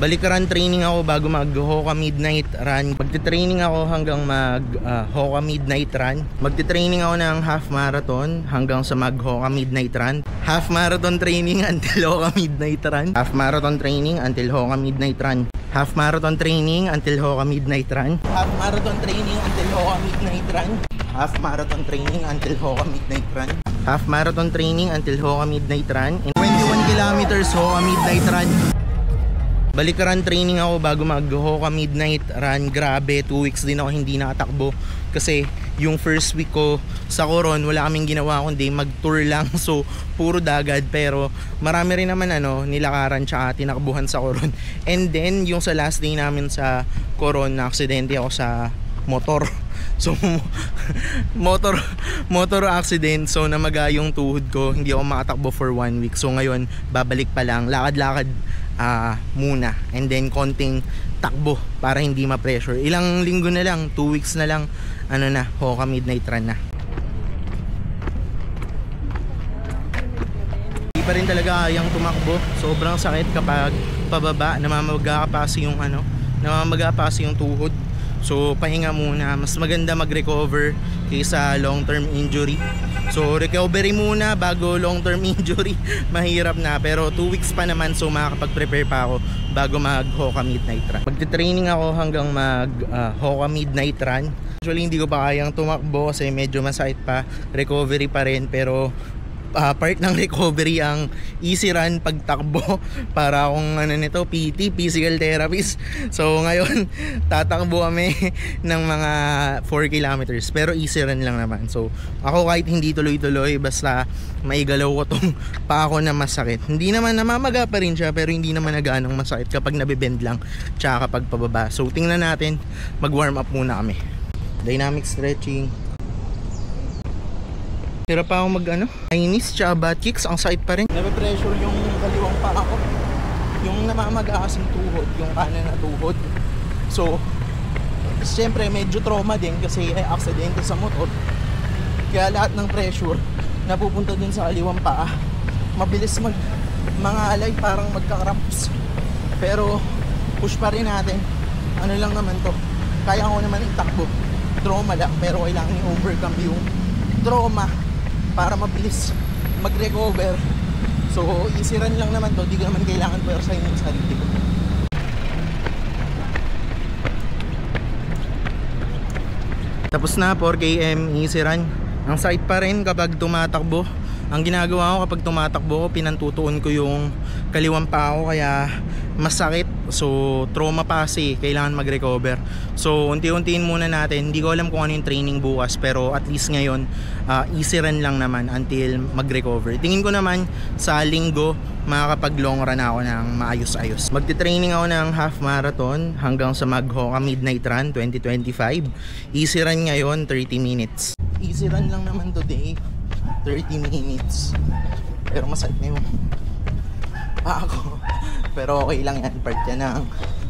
Balik-run training ako bago mag-Hoka Midnight Run. Magte-training ako hanggang mag-Hoka Midnight Run. Magte-training ako ng half marathon hanggang sa mag-Hoka Midnight Run. Half marathon training until Hoka Midnight Run. Half marathon training until Hoka Midnight Run. Half marathon training until Hoka Midnight Run. Half marathon training until Hoka Midnight Run. Half marathon training until Hoka Midnight Run. Half marathon training until Hoka Midnight Run. 21 kilometers Hoka Midnight Run. Balik-run training ako bago mag-Hoka Midnight Run. Grabe, 2 weeks din ako hindi nakatakbo. Kasi yung first week ko sa Coron, wala kaming ginawa kundi mag-tour lang. So, puro dagat. Pero marami rin naman nilakaran tsaka tinakbuhan sa Coron. And then, yung sa last day namin sa Coron, na-aksidente ako sa motor. So, motor accident. So, namaga yung tuhod ko. Hindi ako makatakbo for 1 week. So, ngayon, babalik pa lang. Lakad-lakad muna, and then konting takbo para hindi ma-pressure. Ilang linggo na lang, 2 weeks na lang, Hoka Midnight Run na. Hindi pa rin talaga kayang tumakbo. Sobrang sakit kapag pababa, namamaga pa kasi yung tuhod. So pahinga muna, mas maganda mag-recover kaysa long-term injury. So recovery muna bago long-term injury. Mahirap na, pero 2 weeks pa naman, so makakapag-prepare pa ako bago mag-Hoka Midnight Run. Magte-training ako hanggang mag-Hoka Midnight Run. Actually hindi ko pa kayang tumakbo kasi medyo masakit pa, recovery pa rin, pero part ng recovery ang easy run pagtakbo. Para akong PT, physical therapist. So ngayon tatakbo kami ng mga 4 kilometers, pero easy run lang naman. So ako kahit hindi tuloy-tuloy, basta maigalaw ko tong pa ako na masakit. Hindi naman, namamaga pa rin siya, pero hindi naman naganong masakit kapag nabibend lang tsaka kapag pababa. So tingnan natin, mag-warm up muna kami. Dynamic stretching. Hirap pa ako Chinese tsaka butt kicks, ang sakit pa rin. Nape-pressure yung kaliwang paa ko. Yung namamaga kasing tuhod, yung kanan na tuhod. So, siyempre medyo trauma din kasi aksidente sa motor. Kaya lahat ng pressure napupunta dun sa kaliwang paa. Mabilis mga alay, parang magka-cramps. Pero push pa rin natin. Lang naman to. Kaya ko naman itakbo. Trauma lang, pero kailangan i-overcome yung trauma para mabilis mag-recover. So easy run lang naman to, di ko naman kailangan puwersahin yung sarili ko. Tapos na, 4 km easy run. Ang sakit pa rin kapag tumatakbo. Ang ginagawa ko kapag tumatakbo ko, pinantutuon ko yung kaliwang paa ko, kaya masakit. So trauma pa kasi, kailangan mag-recover. So unti-untiin muna natin. Hindi ko alam kung ano yung training bukas, pero at least ngayon easy run lang naman until mag-recover. Tingin ko naman sa linggo makakapag long run ako ng maayos-ayos. Magte-training ako ng half marathon hanggang sa mag-Hoka Midnight Run 2025. Easy run ngayon, 30 minutes. Easy run lang naman today, 30 minutes. Pero masakit na yung paa ko. Pero okay lang yan, part yan ng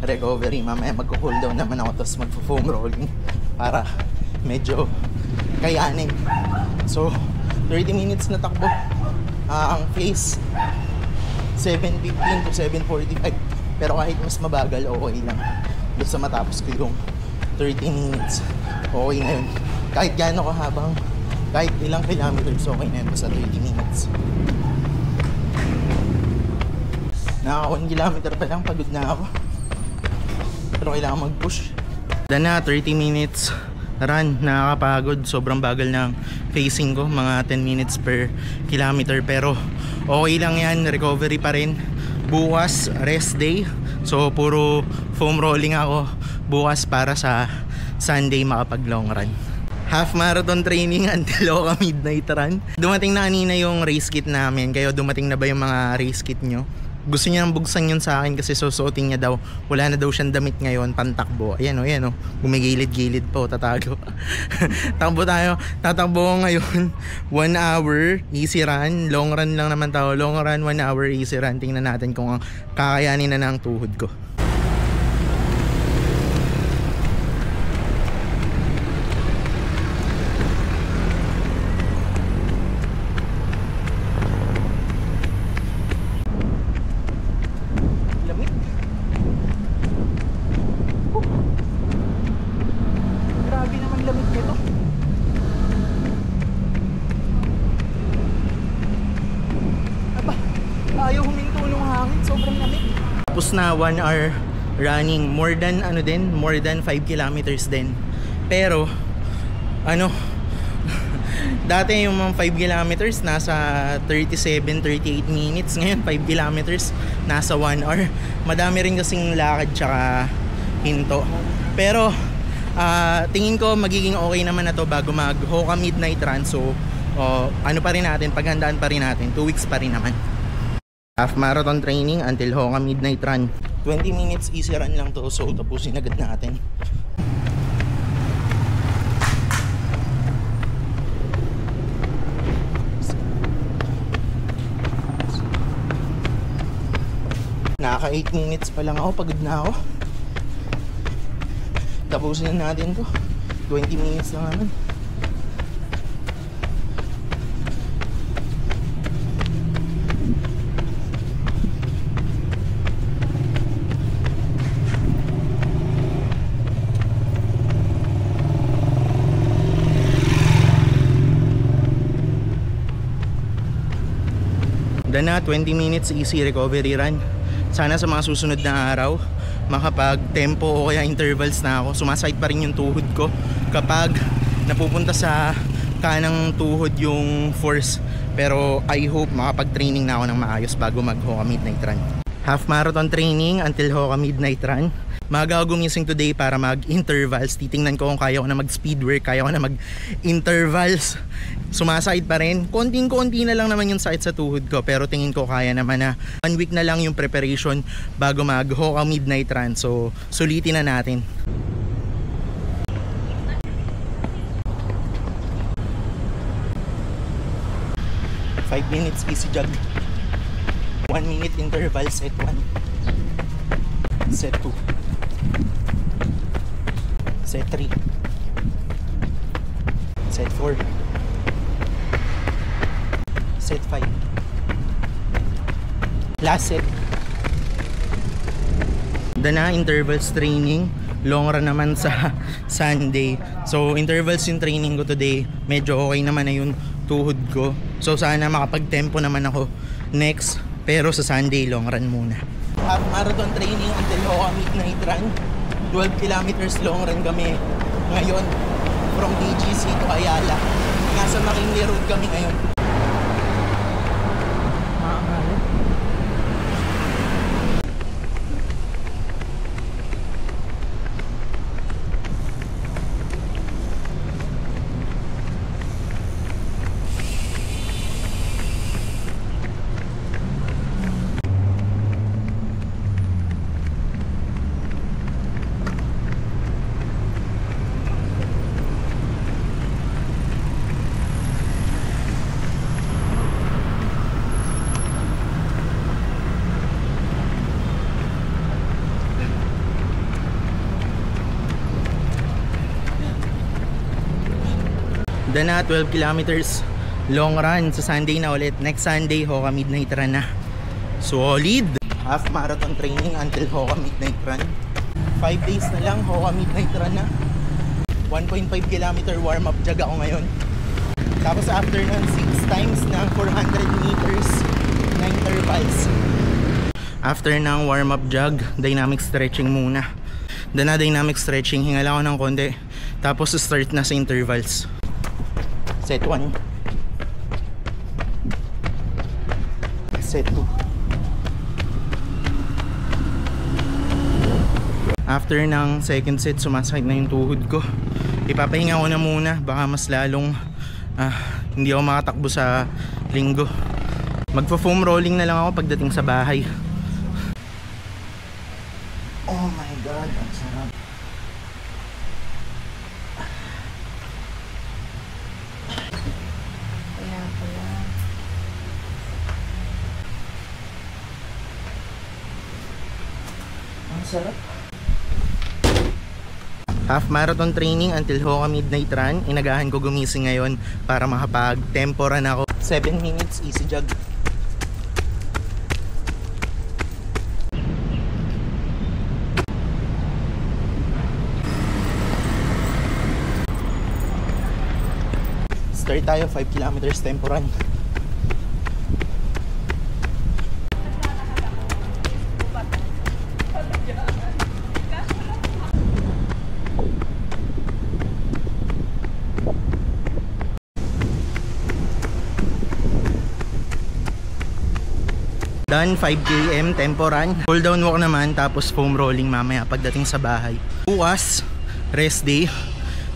recovery. Mamaya mag-cool down naman ako, tapos mag-foam rolling para medyo kayanin. So 30 minutes na takbo. Ang pace 7:15 to 7:45. Pero kahit mas mabagal, okay lang. Basta matapos ko yung 30 minutes, okay na yun. Kahit gaano kahabang, kahit ilang kilometers, okay na yun basta 30 minutes. Naka 1 kilometer pa lang, pagod na ako. Pero kailangan mag-push. Dan na, 30 minutes run. Nakakapagod, sobrang bagal ng pacing ko, mga 10 minutes per kilometer. Pero okay lang yan, recovery pa rin. Bukas, rest day. So puro foam rolling ako bukas para sa Sunday makapag long run. Half marathon training until Hoka Midnight Run. Dumating na kanina yung race kit namin. Kayo, dumating na ba yung mga race kit nyo? Gusto niya nang bugsan yun sa akin kasi susuotin niya daw. Wala na daw siyang damit ngayon, pantakbo. Ayan o, gumigilid-gilid po, tatago. Takbo tayo, tatakbo ko ngayon 1 hour, easy run. Long run lang naman tayo, long run, 1 hour, easy run. Tingnan natin kung kakayanin na ng tuhod ko. Tapos na 1 hour running, more than 5 kilometers din. Pero ano, dati yung mga 5 kilometers nasa 37-38 minutes, ngayon 5 kilometers nasa 1 hour. Madami rin kasing lakad tsaka hinto. Pero tingin ko magiging okay naman na to bago mag Hoka Midnight Run. So ano pa rin natin, paghandaan pa rin natin, 2 weeks pa rin naman. Half marathon training until Hoka Midnight Run. 20 minutes easy run lang to, so tapusin agad natin. Naka 8 minutes pa lang ako, pagod na ako. Tapusin na natin to. 20 minutes lang naman. Done na, 20 minutes easy recovery run. Sana sa mga susunod na araw makapag tempo o kaya intervals na ako. Sumasakit pa rin yung tuhod ko kapag napupunta sa kanang tuhod yung force. Pero I hope makapag training na ako ng maayos bago mag Hoka Midnight Run. Half marathon training until Hoka Midnight Run. Maaga ako gumising today para mag-intervals. Titingnan ko kung kaya ko na mag-speed work, kaya ko na mag-intervals. Sumasakit pa rin. Konting-konti na lang naman yung sakit sa tuhod ko, pero tingin ko kaya naman na 1 week na lang yung preparation bago mag Hoka Midnight Run. So sulitin na natin. Five minutes easy jog. 1 minute interval, set 1, set 2, set 3, set 4, set 5, last set. Dana intervals training, long run naman sa Sunday. So intervals yung training ko today. Medyo okay naman na yung tuhod ko. So sana makapag-tempo naman ako next. Pero sa Sunday long run muna. Half marathon training until Hoka Midnight Run. 12 kilometers long run kami ngayon from BGC to Ayala. Nasa McKinley Road kami ngayon. Done na, 12 kilometers long run sa Sunday na ulit. Next Sunday, Hoka Midnight Run na. Solid! Half marathon training until Hoka Midnight Run. 5 days na lang, Hoka Midnight Run na. 1.5 kilometer warm up jog ako ngayon. Tapos after nun, 6 times ng 400 meters na intervals. After ng warm up jog, dynamic stretching muna. Done na dynamic stretching, hinga lang ako ng konti. Tapos start na sa intervals. Set 1, set 2. After ng second set, sumasakit na yung tuhod ko. Ipapahinga ko na muna, baka mas lalong hindi ako makatakbo sa linggo. Magpo-foam rolling na lang ako pagdating sa bahay. Oh my god, ang sarap. Sarap. Half marathon training until Hoka Midnight Run. Inagahan ko gumising ngayon para makapag-tempo run ako. 7 minutes easy jog. Start tayo, 5 kilometers tempo run. Done 5 km tempo run. Cool down walk naman, tapos foam rolling mamaya pagdating sa bahay. Bukas, rest day.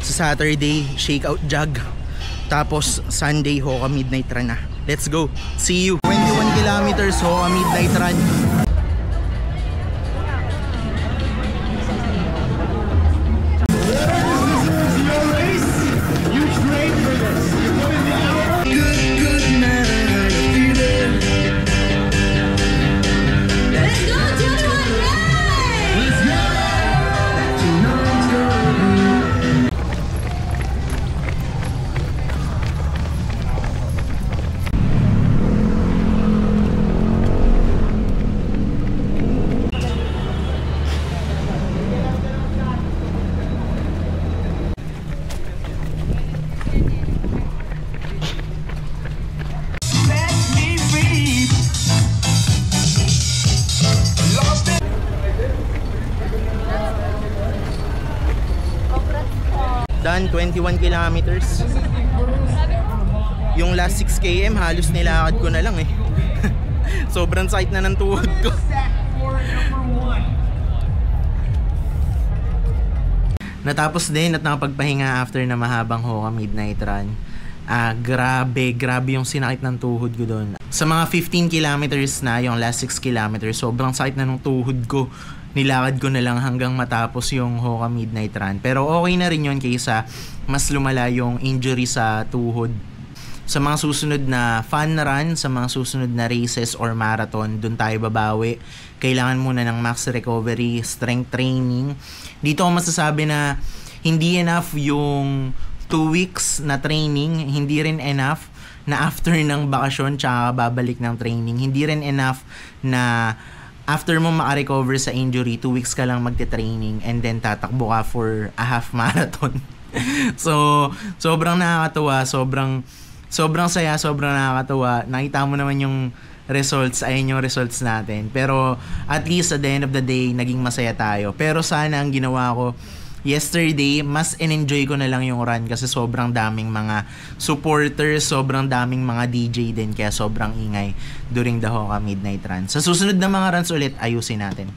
Sa Saturday, shakeout jog. Tapos Sunday, Hoka Midnight Run na. Let's go. See you. 21 kilometers Hoka Midnight Run. Done 21 kilometers. Yung last 6 km halos nilakad ko na lang eh. Sobrang sakit na ng tuhod ko. Natapos din at nakapagpahinga after na mahabang Hoka Midnight Run. Grabe yung sinakit ng tuhod ko doon. Sa mga 15 kilometers na, yung last 6 kilometers, sobrang sakit na ng tuhod ko. Nilakad ko na lang hanggang matapos yung Hoka Midnight Run. Pero okay na rin yun kaysa mas lumala yung injury sa tuhod. Sa mga susunod na fun run, sa mga susunod na races or marathon, dun tayo babawi. Kailangan muna ng max recovery, strength training. Dito ako masasabi na hindi enough yung 2 weeks na training, hindi rin enough na after ng bakasyon tsaka babalik ng training. Hindi rin enough na after mo maka-recover sa injury, 2 weeks ka lang magte-training and then tatakbo ka for a half marathon. So, sobrang nakakatuwa, sobrang saya, sobrang nakakatuwa. Nakita mo naman yung results, ayun yung results natin. Pero at least at the end of the day, naging masaya tayo. Pero sana ang ginawa ko yesterday, mas in-enjoy ko na lang yung run kasi sobrang daming mga supporters, sobrang daming mga DJ din, kaya sobrang ingay during the Hoka Midnight Run. Sa susunod na mga runs ulit, ayusin natin.